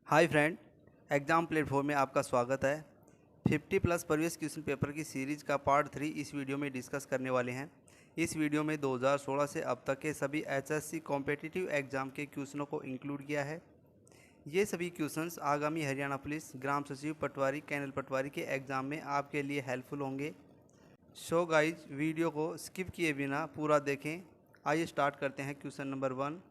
Hi friend, exam platform में आपका स्वागत है। 50 प्लस प्रीवियस क्वेश्चन पेपर की सीरीज़ का पार्ट 3 इस वीडियो में डिस्कस करने वाले हैं। इस वीडियो में 2016 से अब तक के सभी एचएससी कॉम्पिटिटिव एग्ज़ाम के क्वेश्चनों को इंक्लूड किया है। ये सभी क्वेश्चंस आगामी हरियाणा पुलिस, ग्राम सचिव, पटवारी, कैनल पटवारी के एग्ज़ाम में आपके लिए हेल्पफुल होंगे। सो गाइज, वीडियो को स्किप किए बिना पूरा देखें। आइए स्टार्ट करते हैं। क्वेश्चन नंबर 1,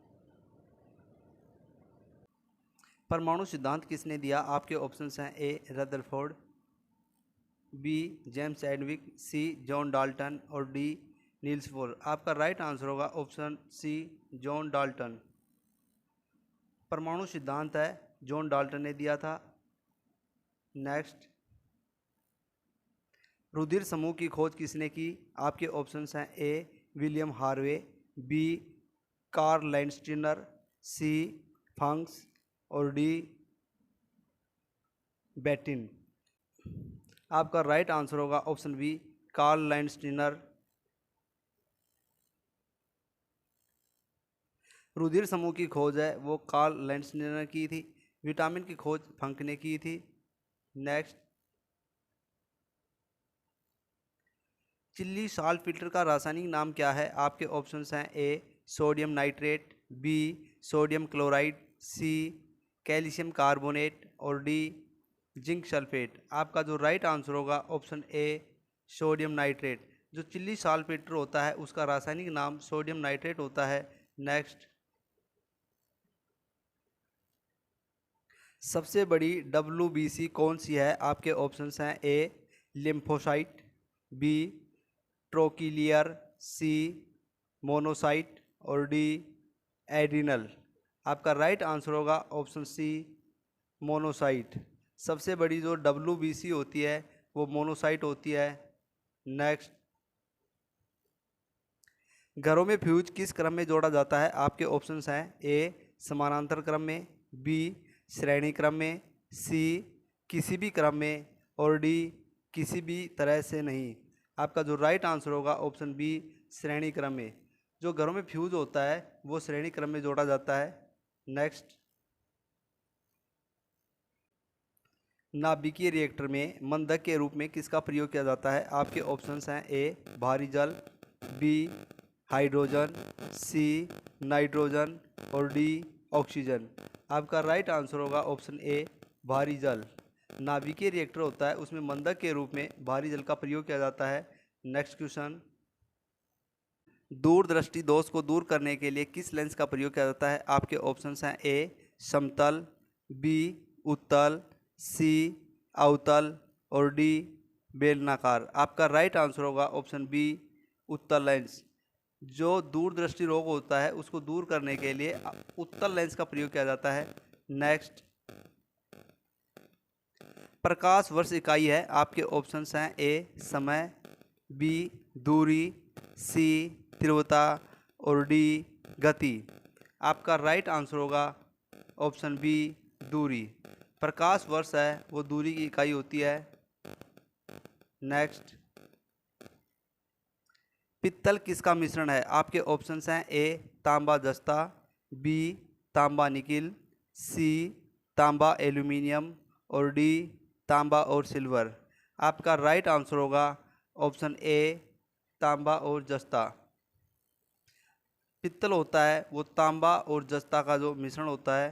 परमाणु सिद्धांत किसने दिया? आपके ऑप्शंस हैं ए रदरफोर्ड, बी जेम्स एडविक, सी जॉन डाल्टन और डी नील्स बोर। आपका राइट आंसर होगा ऑप्शन सी जॉन डाल्टन। परमाणु सिद्धांत है जॉन डाल्टन ने दिया था। नेक्स्ट, रुधिर समूह की खोज किसने की? आपके ऑप्शंस हैं A William Harvey, B Karl Landsteiner, C Funks और डी बेटिन। आपका राइट आंसर होगा ऑप्शन बी कार्ल लैंडस्टीनर। रुधिर समूह की खोज है वो कार्ल लैंडस्टीनर ने की थी। विटामिन की खोज फंक ने की थी। नेक्स्ट, चिल्ली साल्ट फिल्टर का रासायनिक नाम क्या है? आपके ऑप्शंस हैं A sodium nitrate, B sodium chloride, C calcium carbonate और डी जिंक सल्फेट। आपका जो राइट आंसर होगा ऑप्शन ए सोडियम नाइट्रेट। जो चिल्ली साल्ट फिल्टर होता है उसका रासायनिक नाम सोडियम नाइट्रेट होता है। नेक्स्ट, सबसे बड़ी WBC कौन सी है? आपके ऑप्शंस हैं ए लिम्फोसाइट, बी ट्रोकिलियर, सी मोनोसाइट और डी एड्रिनल। आपका राइट आंसर होगा ऑप्शन सी मोनोसाइट। सबसे बड़ी जो WBC होती है वो मोनोसाइट होती है। नेक्स्ट, घरों में फ्यूज किस क्रम में जोड़ा जाता है? आपके ऑप्शंस हैं ए समानांतर क्रम में, बी श्रेणी क्रम में, सी किसी भी क्रम में और डी किसी भी तरह से नहीं। आपका जो राइट आंसर होगा ऑप्शन बी श्रेणी क्रम में। जो घरों में फ्यूज होता है वो श्रेणी क्रम में जोड़ा जाता है। नेक्स्ट, नाभिकीय रिएक्टर में मंदक के रूप में किसका प्रयोग किया जाता है? आपके ऑप्शंस हैं ए भारी जल, बी हाइड्रोजन, सी नाइट्रोजन और डी ऑक्सीजन। आपका राइट आंसर होगा ऑप्शन ए भारी जल। नाभिकीय रिएक्टर होता है उसमें मंदक के रूप में भारी जल का प्रयोग किया जाता है। नेक्स्ट क्वेश्चन, दूरदृष्टि दोष को दूर करने के लिए किस लेंस का प्रयोग किया जाता है? आपके ऑप्शंस हैं ए समतल, बी उत्तल, सी अवतल और डी बेलनाकार। आपका राइट आंसर होगा ऑप्शन बी उत्तल लेंस। जो दूरदृष्टि रोग होता है उसको दूर करने के लिए उत्तल लेंस का प्रयोग किया जाता है। नेक्स्ट, प्रकाश वर्ष इकाई है। आपके ऑप्शंस हैं ए समय, बी दूरी, सी तीव्रता और डी गति। आपका राइट आंसर होगा ऑप्शन बी दूरी। प्रकाश वर्ष है वो दूरी की इकाई होती है। नेक्स्ट, पित्तल किसका मिश्रण है? आपके ऑप्शंस हैं ए तांबा जस्ता, बी तांबा निकिल, सी तांबा एल्यूमिनियम और डी तांबा और सिल्वर। आपका राइट आंसर होगा ऑप्शन ए तांबा और जस्ता। पित्तल होता है वो तांबा और जस्ता का जो मिश्रण होता है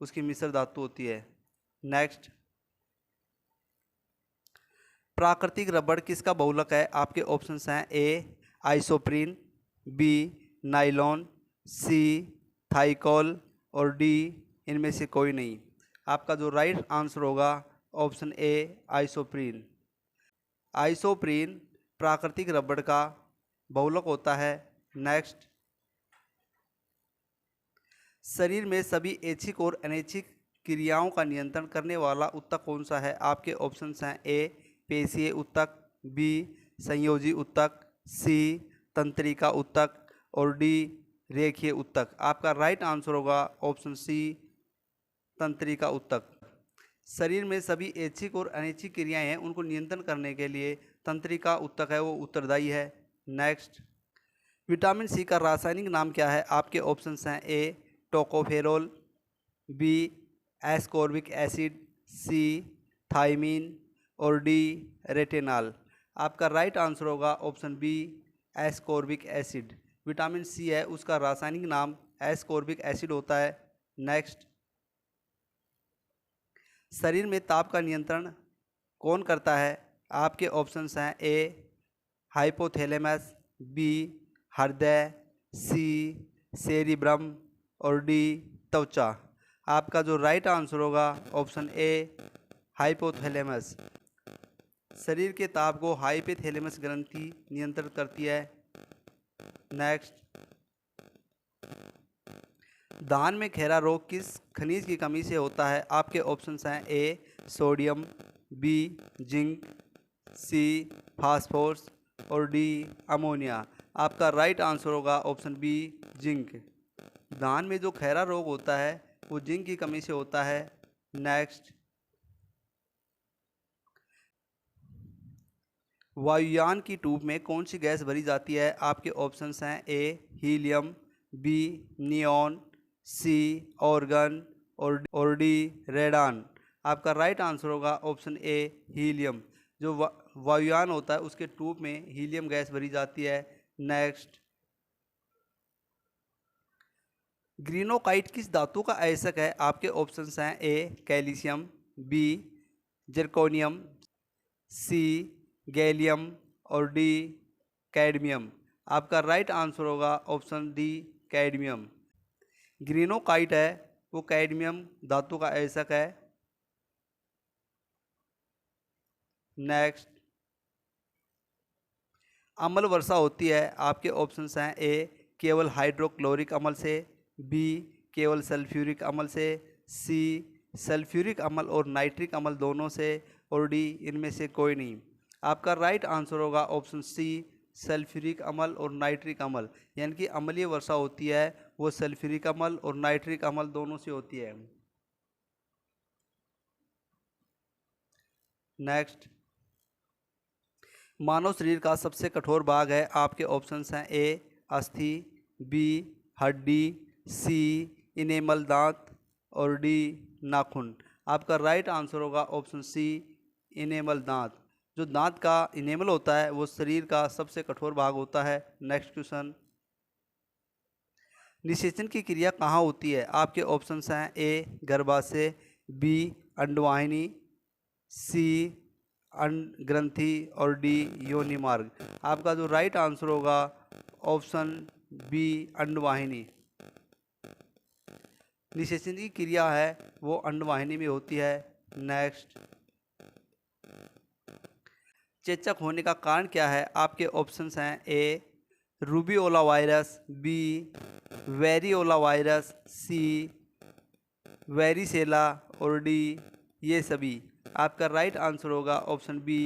उसकी मिश्र धातु होती है। नेक्स्ट, प्राकृतिक रबड़ किसका बहुलक है? आपके ऑप्शंस हैं ए आइसोप्रीन, बी नाइलॉन, सी थाइकोल और डी इनमें से कोई नहीं। आपका जो राइट आंसर होगा ऑप्शन ए आइसोप्रीन। आइसोप्रीन प्राकृतिक रबड़ का बहुलक होता है। नेक्स्ट, शरीर में सभी ऐच्छिक और अनैच्छिक क्रियाओं का नियंत्रण करने वाला ऊतक कौन सा है? आपके ऑप्शंस हैं ए पेशीय ऊतक, बी संयोजी ऊतक, सी तंत्रिका ऊतक और डी रेखीय ऊतक। आपका राइट आंसर होगा ऑप्शन सी तंत्रिका ऊतक। शरीर में सभी ऐच्छिक और अनैच्छिक क्रियाएं हैं उनको नियंत्रण करने के लिए तंत्रिका ऊतक है वो उत्तरदायी है। नेक्स्ट, विटामिन सी का रासायनिक नाम क्या है? आपके ऑप्शंस हैं A tocopherol, B ascorbic acid, C thiamine और डी रेटिनॉल। आपका राइट आंसर होगा option B ascorbic acid. Vitamin C है उसका रासायनिक नाम एस्कॉर्बिक एसिड होता है। नेक्स्ट, शरीर में ताप का नियंत्रण कौन करता है? आपके ऑप्शंस हैं ए हाइपोथैलेमस, बी हृदय, सी सेरिब्रम और डी त्वचा। आपका जो राइट आंसर होगा ऑप्शन ए हाइपोथैलेमस। शरीर के ताप को हाइपोथैलेमस ग्रंथि नियंत्रित करती है। नेक्स्ट, धान में खैरा रोग किस खनिज की कमी से होता है? आपके ऑप्शंस हैं A sodium, B zinc, C phosphorus और डी अमोनिया। आपका राइट आंसर होगा ऑप्शन बी जिंक। धान में जो खैरा रोग होता है वो जिंक की कमी से होता है। नेक्स्ट, वायुयान की ट्यूब में कौन सी गैस भरी जाती है? आपके ऑप्शंस हैं ए हीलियम, बी नियॉन, सी ऑर्गन और डी रेडान। आपका राइट आंसर होगा ऑप्शन ए हीलियम। जो वायुयान होता है उसके ट्यूब में हीलियम गैस भरी जाती है। नेक्स्ट, ग्रीनोकाइट किस धातु का आयस्क है? आपके ऑप्शंस हैं A calcium, B zirconium, C gallium और डी कैडमियम। आपका राइट आंसर होगा ऑप्शन डी कैडमियम। ग्रीनोकाइट है वो कैडमियम धातु का आयस्क है। नेक्स्ट, अम्ल वर्षा होती है। आपके ऑप्शंस हैं ए केवल हाइड्रोक्लोरिक अम्ल से, बी केवल सल्फ्यूरिक अम्ल से, सी सल्फ्यूरिक अम्ल और नाइट्रिक अम्ल दोनों से और डी इनमें से कोई नहीं। आपका राइट आंसर होगा ऑप्शन सी सल्फ्यूरिक अम्ल और नाइट्रिक अम्ल। यानी कि अम्लीय वर्षा होती है वो सल्फ्यूरिक अम्ल और नाइट्रिक अम्ल दोनों से होती है। नेक्स्ट, मानव शरीर का सबसे कठोर भाग है। आपके ऑप्शंस हैं ए अस्थि, बी हड्डी, सी इनेमल दांत और डी नाखून। आपका राइट आंसर होगा ऑप्शन सी इनेमल दांत। जो दांत का इनेमल होता है वो शरीर का सबसे कठोर भाग होता है। नेक्स्ट क्वेश्चन, निषेचन की क्रिया कहाँ होती है? आपके ऑप्शंस हैं ए गर्भाशय, बी अंडवाहिनी, सी ग्रंथि और डी योनि मार्ग। आपका जो राइट आंसर होगा ऑप्शन बी अंडवाहिनी। निषेचन की क्रिया है वो अंडवाहिनी में होती है। नेक्स्ट, चेचक होने का कारण क्या है? आपके ऑप्शंस हैं A rubeola virus, B variola virus, C varicella और डी ये सभी। आपका राइट आंसर होगा ऑप्शन बी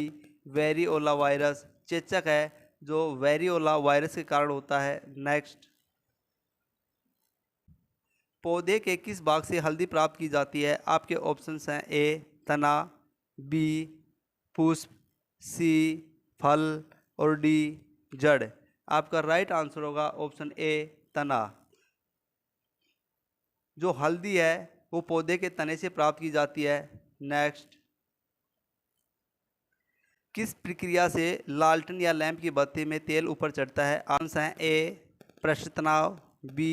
वेरियोला वायरस। चेचक है जो वेरियोला वायरस के कारण होता है। नेक्स्ट, पौधे के किस भाग से हल्दी प्राप्त की जाती है? आपके ऑप्शंस हैं ए तना, बी पुष्प, सी फल और डी जड़। आपका राइट आंसर होगा ऑप्शन ए तना। जो हल्दी है वो पौधे के तने से प्राप्त की जाती है। नेक्स्ट, किस प्रक्रिया से लालटेन या लैंप की बत्ती में तेल ऊपर चढ़ता है? आंसर हैं ए पृष्ठ तनाव, बी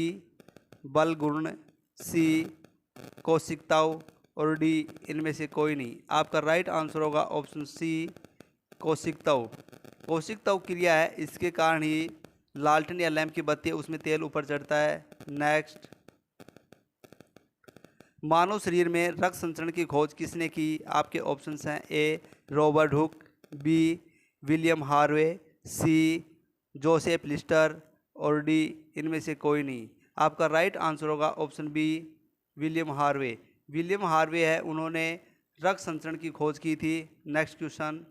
बल गुण, सी कोशिकताव और डी इनमें से कोई नहीं। आपका राइट आंसर होगा ऑप्शन सी कोशिकताव। कोशिकताव क्रिया है इसके कारण ही लालटेन या लैंप की बत्ती है उसमें तेल ऊपर चढ़ता है। नेक्स्ट, मानव शरीर में रक्त संचरण की खोज किसने की? आपके ऑप्शंस हैं A Robert Hooke, B William Harvey, C Joseph Lister और डी इनमें से कोई नहीं। आपका राइट आंसर होगा option B William Harvey. William Harvey है उन्होंने रक्त संचरण की खोज की थी। नेक्स्ट क्वेश्चन,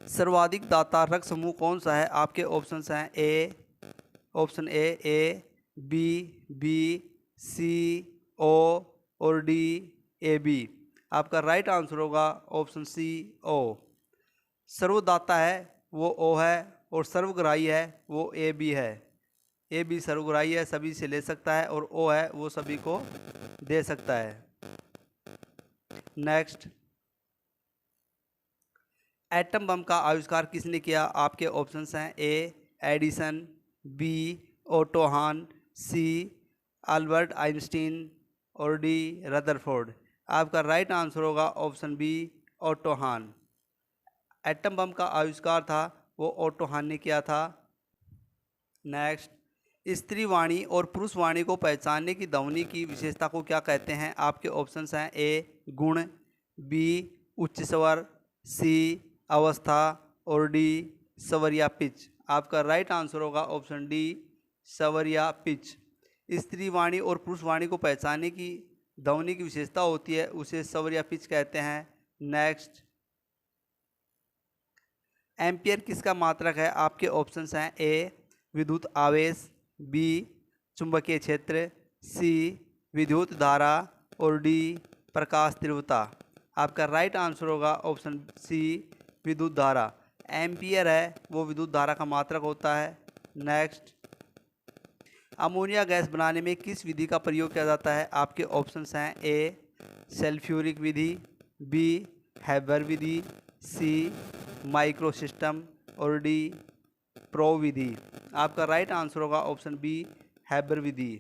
सर्वाधिक दाता रक्त समूह कौन सा है? आपके ऑप्शंस हैं option A B, B C O और डी ए बी। आपका राइट आंसर होगा ऑप्शन सी ओ। सर्वदाता है वो ओ है और सर्वग्राही है वो ए बी है। ए बी सर्वग्राही है, सभी से ले सकता है, और ओ है वो सभी को दे सकता है। नेक्स्ट, एटम बम का आविष्कार किसने किया? आपके ऑप्शंस हैं ए एडिसन, बी ओटो हान, सी अल्बर्ट आइंस्टीन और डी रदरफोर्ड। आपका राइट आंसर होगा ऑप्शन बी ओटो हान। एटम बम का आविष्कार था वो ओटो हान ने किया था। नेक्स्ट, स्त्री वाणी और पुरुष वाणी को पहचानने की ध्वनि की विशेषता को क्या कहते हैं? आपके ऑप्शंस हैं ए गुण, बी उच्च स्वर, सी अवस्था और डी स्वर या पिच। आपका राइट आंसर होगा ऑप्शन डी स्वर या पिच। स्त्री वाणी और पुरुष वाणी को पहचानने की ध्वनि की विशेषता होती है उसे स्वर या पिच कहते हैं। नेक्स्ट, एम्पियर किसका मात्रक है? आपके ऑप्शंस हैं ए विद्युत आवेश, बी चुंबकीय क्षेत्र, सी विद्युत धारा और डी प्रकाश तीव्रता। आपका राइट आंसर होगा ऑप्शन सी विद्युत धारा। एम्पियर है वो विद्युत धारा का मात्रक होता है। नेक्स्ट, अमोनिया गैस बनाने में किस विधि का प्रयोग किया जाता है? आपके ऑप्शंस हैं ए सल्फ्यूरिक विधि, बी हैबर विधि, सी माइक्रो सिस्टम और डी प्रो विधि। आपका राइट आंसर होगा ऑप्शन बी हैबर विधि।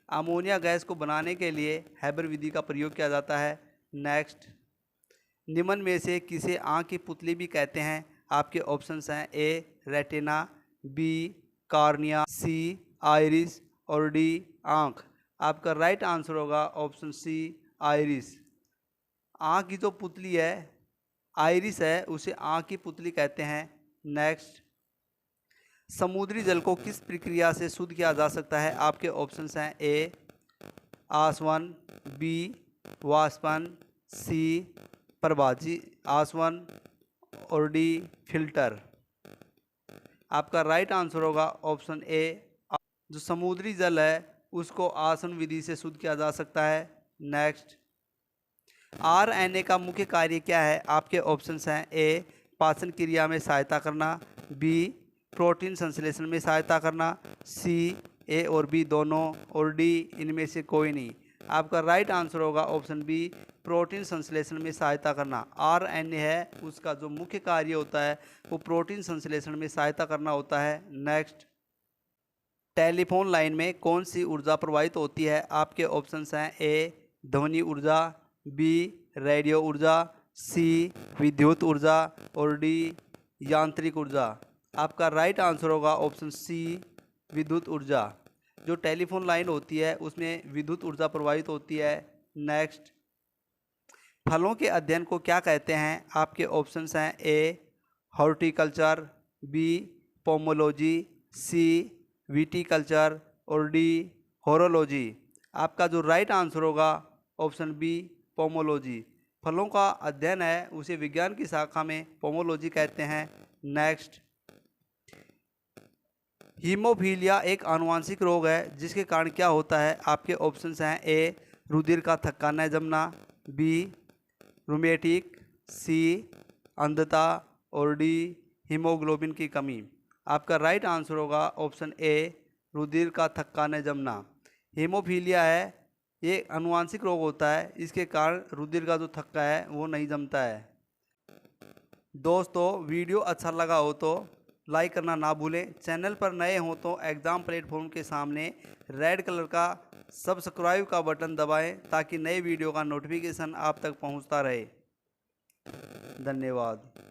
अमोनिया गैस को बनाने के लिए हैबर विधि का प्रयोग किया जाता है। नेक्स्ट, निम्न में से किसे आँख की पुतली भी कहते हैं? आपके ऑप्शंस हैं ए रेटिना, बी कॉर्निया, सी आइरिस और डी आँख। आपका राइट आंसर होगा ऑप्शन सी आइरिस। आँख की जो पुतली है आइरिस है उसे आँख की पुतली कहते हैं। नेक्स्ट, समुद्री जल को किस प्रक्रिया से शुद्ध किया जा सकता है? आपके ऑप्शंस हैं ए आसवन, बी वाष्पन, सी प्रभाजी आसवन और डी फिल्टर। आपका राइट आंसर होगा ऑप्शन ए। जो समुद्री जल है उसको आसवन विधि से शुद्ध किया जा सकता है। नेक्स्ट, आरएनए का मुख्य कार्य क्या है? आपके ऑप्शंस हैं ए पाचन क्रिया में सहायता करना, बी प्रोटीन संश्लेषण में सहायता करना, सी ए और बी दोनों और डी इनमें से कोई नहीं। आपका राइट आंसर होगा ऑप्शन बी प्रोटीन संश्लेषण में सहायता करना। आरएनए है उसका जो मुख्य कार्य होता है वो प्रोटीन संश्लेषण में सहायता करना होता है। नेक्स्ट, टेलीफोन लाइन में कौन सी ऊर्जा प्रवाहित होती है? आपके ऑप्शंस हैं ए ध्वनि ऊर्जा, बी रेडियो ऊर्जा, सी विद्युत ऊर्जा और डी यांत्रिक ऊर्जा। आपका राइट आंसर होगा ऑप्शन सी विद्युत ऊर्जा। जो टेलीफोन लाइन होती है उसमें विद्युत ऊर्जा प्रवाहित होती है। नेक्स्ट, फलों के अध्ययन को क्या कहते हैं? आपके ऑप्शंस हैं ए हॉर्टिकल्चर, बी पोमोलॉजी, सी विटीकल्चर और डी होरोलॉजी। आपका जो राइट आंसर होगा ऑप्शन बी पोमोलॉजी। फलों का अध्ययन है उसे विज्ञान की शाखा में पोमोलॉजी कहते हैं। नेक्स्ट, हीमोफीलिया एक आनुवांशिक रोग है जिसके कारण क्या होता है? आपके ऑप्शंस हैं ए रुधिर का थक्का न जमना, बी रूमेटिक, सी अंधता और डी हीमोग्लोबिन की कमी। आपका राइट आंसर होगा ऑप्शन ए रुधिर का थक्का न जमना। हीमोफीलिया है ये आनुवांशिक रोग होता है, इसके कारण रुधिर का जो थक्का है वो नहीं जमता है। दोस्तों वीडियो अच्छा लगा हो तो लाइक करना ना भूलें। चैनल पर नए हो तो एग्ज़ाम प्लेटफॉर्म के सामने रेड कलर का सब्सक्राइब का बटन दबाएं ताकि नए वीडियो का नोटिफिकेशन आप तक पहुंचता रहे। धन्यवाद।